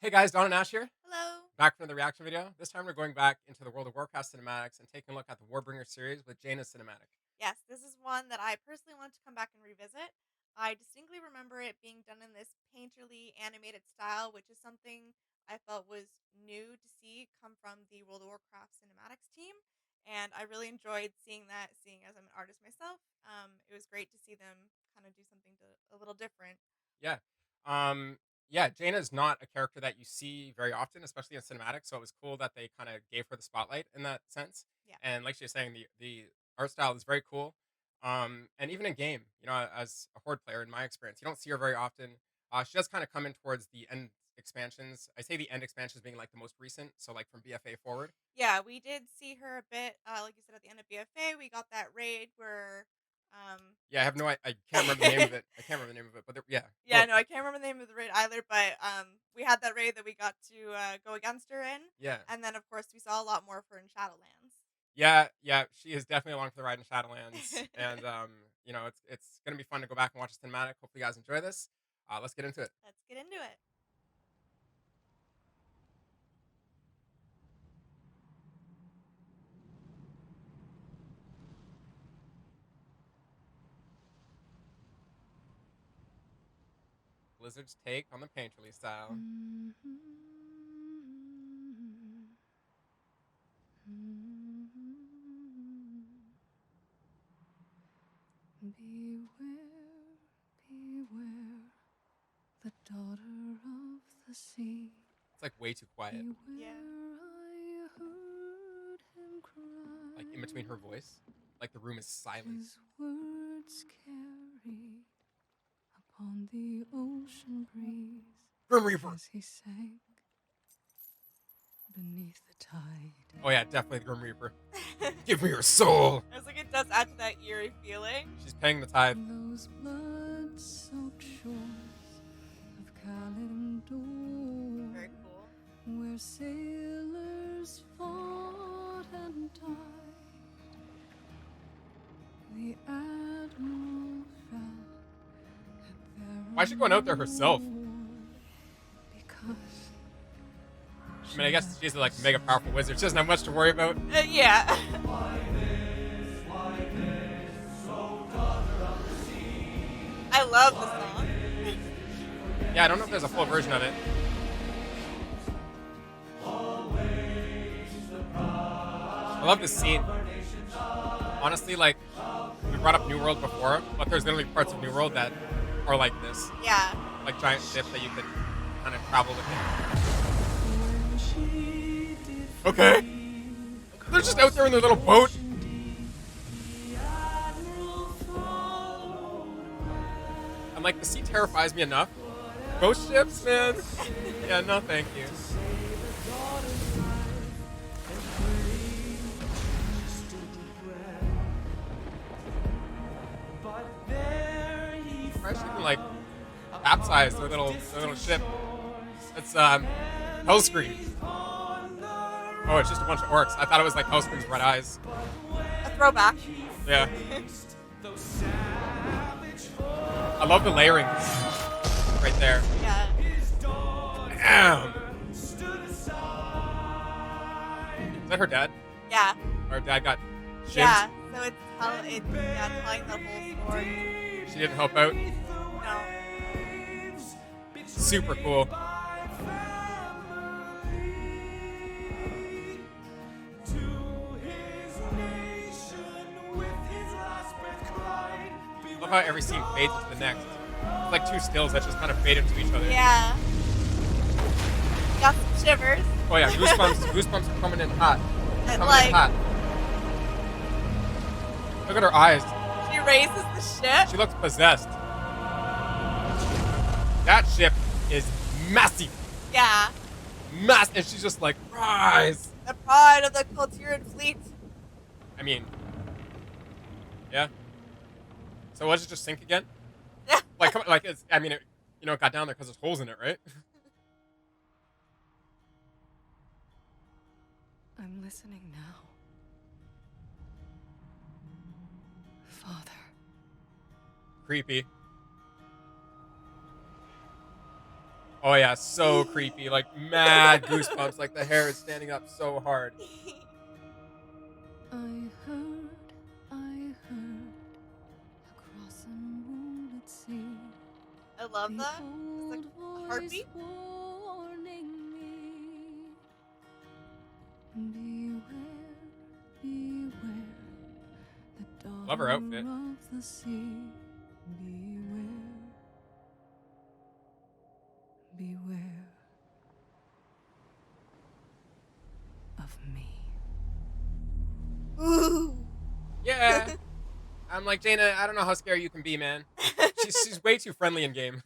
Hey guys, Don and Ash here, Hello. back for another reaction video. This time we're going back into the World of Warcraft cinematics and taking a look at the Warbringers series with Jaina's cinematic. Yes, this is one that I personally want to come back and revisit. I distinctly remember it being done in this painterly animated style, which is something I felt was new to see come from the World of Warcraft cinematics team. And I really enjoyed seeing that, seeing as I'm an artist myself. It was great to see them kind of do something a little different. Yeah. Um, yeah, Jaina's not a character that you see very often, especially in cinematics, so it was cool that they kind of gave her the spotlight in that sense. Yeah. And like she was saying, the art style is very cool. And even in game, as a horde player, in my experience, you don't see her very often. She does kind of come in towards the end expansions. I say the end expansions being like the most recent, so like from BFA forward. Yeah, we did see her a bit, like you said, at the end of BFA. We got that raid where um, Yeah, I have no, I can't remember the name of it. I can't remember the name of it, but yeah, Yeah, no, I can't remember the name of the raid either, but we had that raid that we got to go against her in, yeah. and then of course we saw a lot more of her in Shadowlands. Yeah, yeah, she is definitely along for the ride in Shadowlands, and it's gonna be fun to go back and watch the cinematic. Hopefully, you guys enjoy this. Let's get into it. Let's get into it. Blizzard's take on the painterly style. Beware, beware, the daughter of the sea. It's like way too quiet, Yeah. Beware, I heard him cry. like in between her voice. Like the room is silent. His words carried upon the ocean breeze Grim Reaper. as he sank beneath the tide. Oh yeah, definitely the Grim Reaper. Give me your soul. I was like, it does add to that eerie feeling. She's paying the tithe. Those blood-soaked shores of Kalimdor, Very cool. where sailors fought and died. The admiral fell at their Why is she going out there herself? reward, because I mean, I guess she's like a mega powerful wizard. She doesn't have much to worry about. Yeah. I love the song. Yeah, I don't know if there's a full version of it. I love this scene. Honestly, like, we brought up New World before, but there's literally parts of New World that are like this. Yeah. Like giant ships that you could kind of travel with. Okay. They're just out there in their little boat. I'm like, the sea terrifies me enough. Ghost ships, man. Yeah, no, thank you. Fresh even like capsize their little ship. It's Hellscream. Oh, it's just a bunch of orcs. I thought it was like Hellscream's red eyes. A throwback. Yeah. I love the layering right there. Yeah. Damn. Is that her dad? Yeah. Her dad got shivved. Yeah. So it's telling the whole story. She didn't help out. No. Super cool. Love how every scene fades into the next. It's like two stills that just kind of fade into each other. Yeah. Got some shivers. Oh yeah, goosebumps are coming in hot. And, Coming like, in hot. Look at her eyes. she raises the ship. She looks possessed. That ship is massive. Yeah. And she's just like, rise. The pride of the Kulturan fleet. I mean, yeah. So was it just sink again? Yeah. Like, come, like it's. I mean, it got down there because there's holes in it, right? I'm listening now. Father. Creepy. Oh yeah, so creepy, like mad goosebumps, like the hair is standing up so hard. I heard across a moonlit sea I love the that. It's like old a voice heartbeat. warning me. Beware, beware, the Love her outfit. daughter of the sea. Beware, beware of me. Ooh. Yeah, I'm like Jaina. I don't know how scary you can be, man. She's way too friendly in game.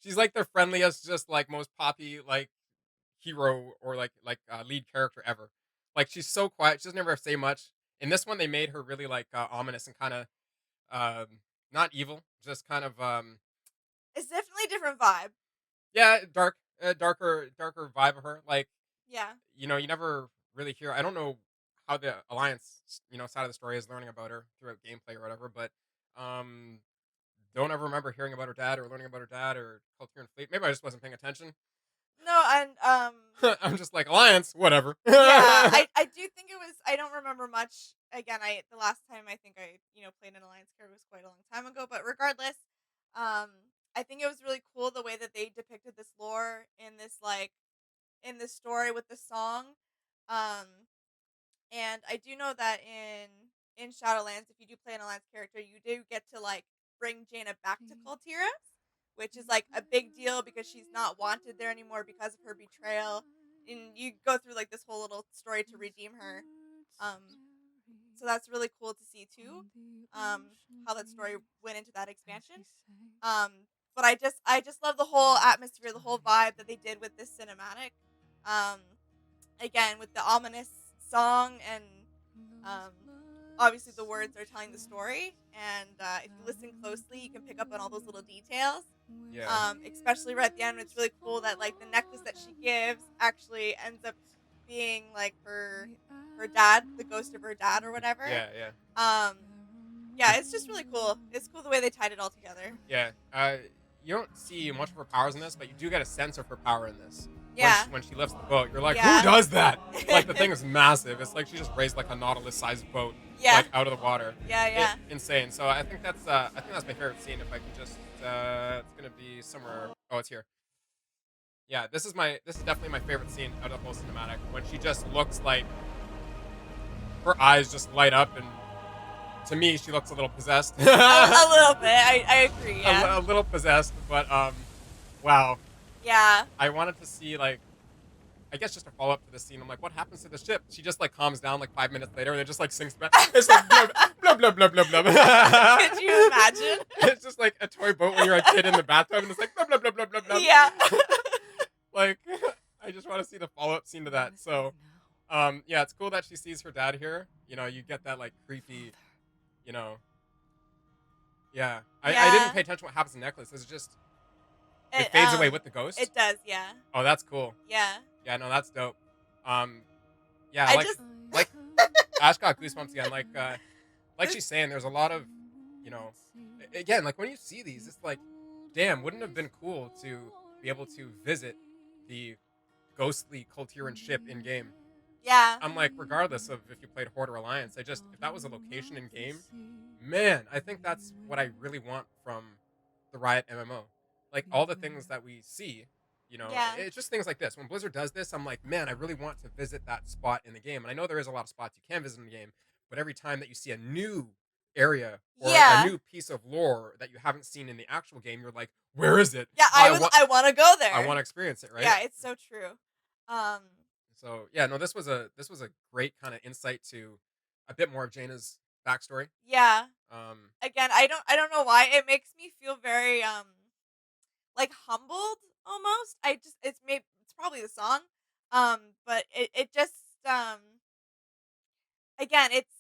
She's like the friendliest, just like most poppy like hero or lead character ever. Like she's so quiet. She doesn't ever say much. In this one, they made her really like ominous and kind of um, not evil, just kind of It's definitely a different vibe. yeah, darker vibe of her. Like Yeah. you never really hear. I don't know how the alliance side of the story is learning about her throughout gameplay or whatever, but um, don't ever remember hearing about her dad or learning about her dad or Culture and Fleet. Maybe I just wasn't paying attention. No, and I'm just like alliance, whatever. yeah, I do think it was. I don't remember much. Again, I the last time I think I played an alliance character was quite a long time ago. But regardless, um, I think it was really cool the way that they depicted this lore in this in this story with the song. Um, and I do know that in Shadowlands, if you do play an alliance character, you do get to bring Jaina back to Kultiras, which is like a big deal because she's not wanted there anymore because of her betrayal. And you go through like this whole little story to redeem her. So that's really cool to see too. How that story went into that expansion. But I just love the whole atmosphere, the whole vibe that they did with this cinematic. Um, Again with the ominous song and um, obviously the words are telling the story. And if you listen closely, you can pick up on all those little details. Yeah, Especially right at the end, it's really cool that like the necklace that she gives actually ends up being like her dad, the ghost of her dad or whatever. yeah, yeah, Um, yeah, it's just really cool. It's cool the way they tied it all together. yeah. You don't see much of her powers in this, but you do get a sense of her power in this. When Yeah, when she lifts the boat, you're like, who yeah, does that? Like the thing is massive. It's like she just raised like a Nautilus-sized boat yeah, like out of the water. yeah, yeah. Insane. So I think that's my favorite scene. If I can just it's gonna be somewhere. Oh, it's here. Yeah, this is definitely my favorite scene out of the whole cinematic when she just looks like her eyes just light up and to me she looks a little possessed. A little bit. I agree. Yeah, A little possessed, but wow. yeah. I wanted to see like I guess just a follow up to this scene. I'm like, what happens to the ship? She just like calms down like 5 minutes later and it just like sinks back. It's like blah blah blah blah blah blah. Could you imagine? It's just like a toy boat when you're a kid in the bathtub and it's like blah blah blah blah blah blah. Yeah. Like I just want to see the follow up scene to that. So yeah, it's cool that she sees her dad here. You get that like creepy, you know. Yeah. I didn't Yeah. pay attention to what happens to the necklace. It's just it It fades away with the ghost. it does. Yeah. Oh, that's cool. Yeah. Yeah, no, that's dope. Um yeah, I just like Ash got goosebumps again. Like she's saying, there's a lot of, you know, again, like when you see these, it's like, damn, wouldn't it have been cool to be able to visit the ghostly Kultiran ship in game. yeah. I'm like, regardless of if you played Horde or Alliance, if that was a location in game, man, I think that's what I really want from the Riot MMO. Like all the things that we see, Yeah. it's just things like this. When Blizzard does this, I'm like, man, I really want to visit that spot in the game. And I know there is a lot of spots you can visit in the game, but every time that you see a new area or a Yeah. new piece of lore that you haven't seen in the actual game, you're like, where is it? Yeah, I want to go I there. want to experience it, right? Yeah, it's so true. Um So yeah, no, this was a great kind of insight to a bit more of Jaina's backstory. yeah. Um, Again, I don't know why it makes me feel very like humbled almost. I just it's probably the song. But it just again, it's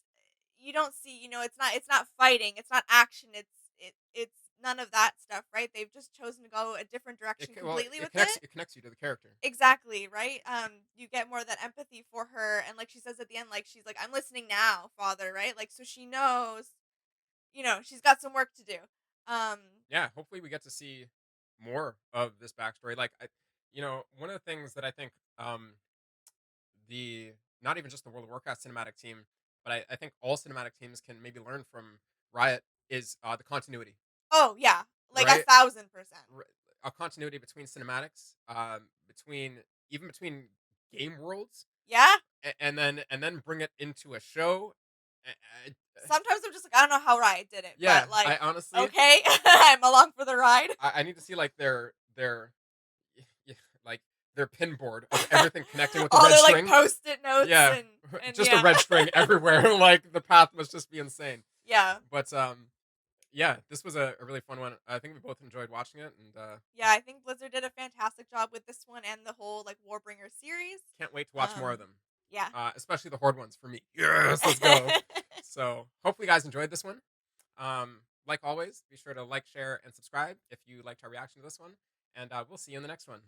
you don't see, it's not fighting, it's not action, it's none of that stuff, right? They've just chosen to go a different direction completely with it. it connects you to the character. Exactly, right? You get more of that empathy for her, and like she says at the end, like she's like, "I'm listening now, father," right? Like so she knows, she's got some work to do. Um Yeah, hopefully we get to see more of this backstory. Like, one of the things that I think the not even just the World of Warcraft cinematic team, but I think all cinematic teams can maybe learn from Riot is the continuity, Oh, yeah. Like, right? 1,000%. R- a continuity between cinematics, between game worlds, Yeah? and then bring it into a show. I, Sometimes I'm just like, I don't know how Riot did it, yeah, but, like, I honestly, okay, I'm along for the ride. I need to see like their yeah, like their pin board of everything connecting with the All red their, like, string. Post-it notes Yeah, and just a yeah. red string everywhere. Like the path must just be insane. Yeah. But yeah, this was a really fun one. I think we both enjoyed watching it, and Yeah, I think Blizzard did a fantastic job with this one and the whole, like, Warbringer series. can't wait to watch more of Um, them. yeah. Especially the horde ones for me. Yes, let's go. So hopefully you guys enjoyed this one. Like always, be sure to like, share, and subscribe if you liked our reaction to this one. And we'll see you in the next one.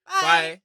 Bye. Bye.